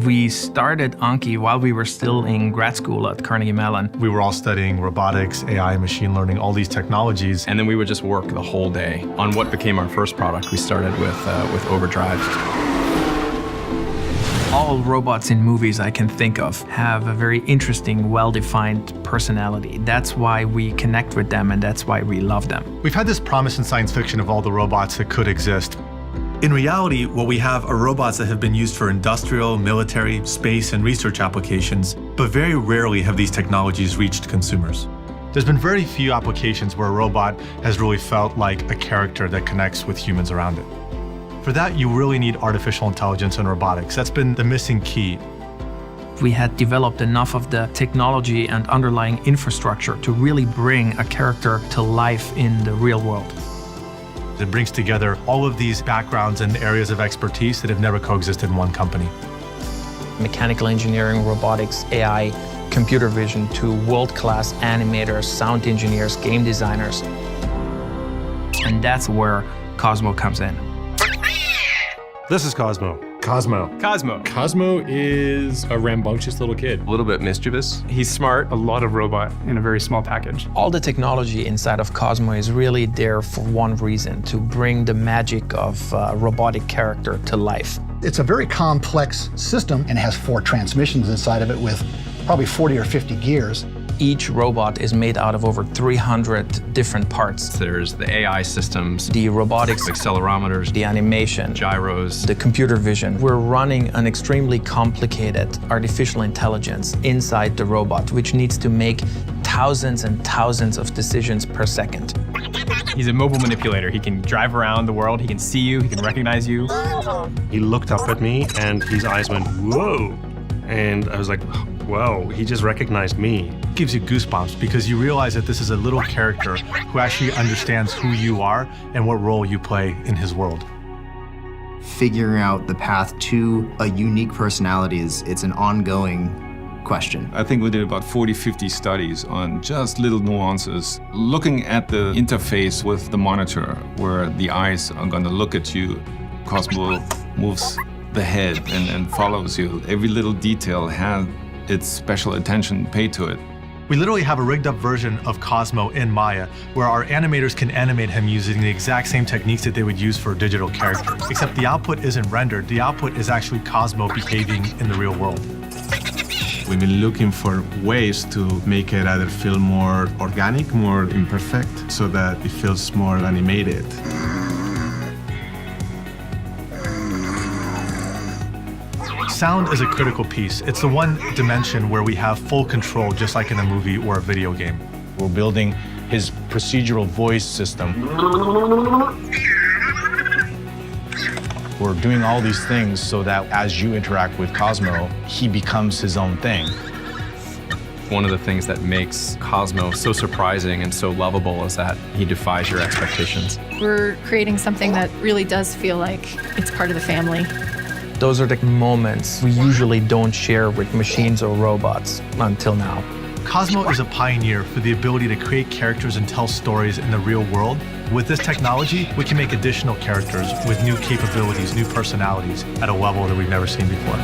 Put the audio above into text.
We started Anki while we were still in grad school at Carnegie Mellon. We were all studying robotics, AI, machine learning, all these technologies. And then we would just work the whole day on what became our first product. We started with Overdrive. All robots in movies I can think of have a very interesting, well-defined personality. That's why we connect with them, and that's why we love them. We've had this promise in science fiction of all the robots that could exist. In reality, what we have are robots that have been used for industrial, military, space, and research applications, but very rarely have these technologies reached consumers. There's been very few applications where a robot has really felt like a character that connects with humans around it. For that, you really need artificial intelligence and robotics. That's been the missing key. We had developed enough of the technology and underlying infrastructure to really bring a character to life in the real world. It brings together all of these backgrounds and areas of expertise that have never coexisted in one company. Mechanical engineering, robotics, AI, computer vision to world-class animators, sound engineers, game designers. And that's where Cozmo comes in. This is Cozmo. Cozmo is a rambunctious little kid. A little bit mischievous. He's smart. A lot of robot in a very small package. All the technology inside of Cozmo is really there for one reason, to bring the magic of robotic character to life. It's a very complex system and has 4 transmissions inside of it with probably 40 or 50 gears. Each robot is made out of over 300 different parts. There's the AI systems, The robotics, accelerometers, the animation, gyros. the computer vision. We're running an extremely complicated artificial intelligence inside the robot, which needs to make thousands and thousands of decisions per second. He's a mobile manipulator. He can drive around the world. He can see you. He can recognize you. He looked up at me and his eyes went, whoa. And I was like, whoa, he just recognized me. It gives you goosebumps because you realize that this is a little character who actually understands who you are and what role you play in his world. Figuring out the path to a unique personality it's an ongoing question. I think we did about 40, 50 studies on just little nuances. Looking at the interface with the monitor where the eyes are gonna look at you, Cozmo moves the head and follows you. Every little detail has its special attention paid to it. We literally have a rigged up version of Cozmo in Maya where our animators can animate him using the exact same techniques that they would use for a digital character. Except the output isn't rendered, the output is actually Cozmo behaving in the real world. We've been looking for ways to make it either feel more organic, more imperfect, so that it feels more animated. Sound is a critical piece. It's the one dimension where we have full control, just like in a movie or a video game. We're building his procedural voice system. We're doing all these things so that as you interact with Cozmo, he becomes his own thing. One of the things that makes Cozmo so surprising and so lovable is that he defies your expectations. We're creating something that really does feel like it's part of the family. Those are the moments we usually don't share with machines or robots until now. Cozmo is a pioneer for the ability to create characters and tell stories in the real world. With this technology, we can make additional characters with new capabilities, new personalities at a level that we've never seen before.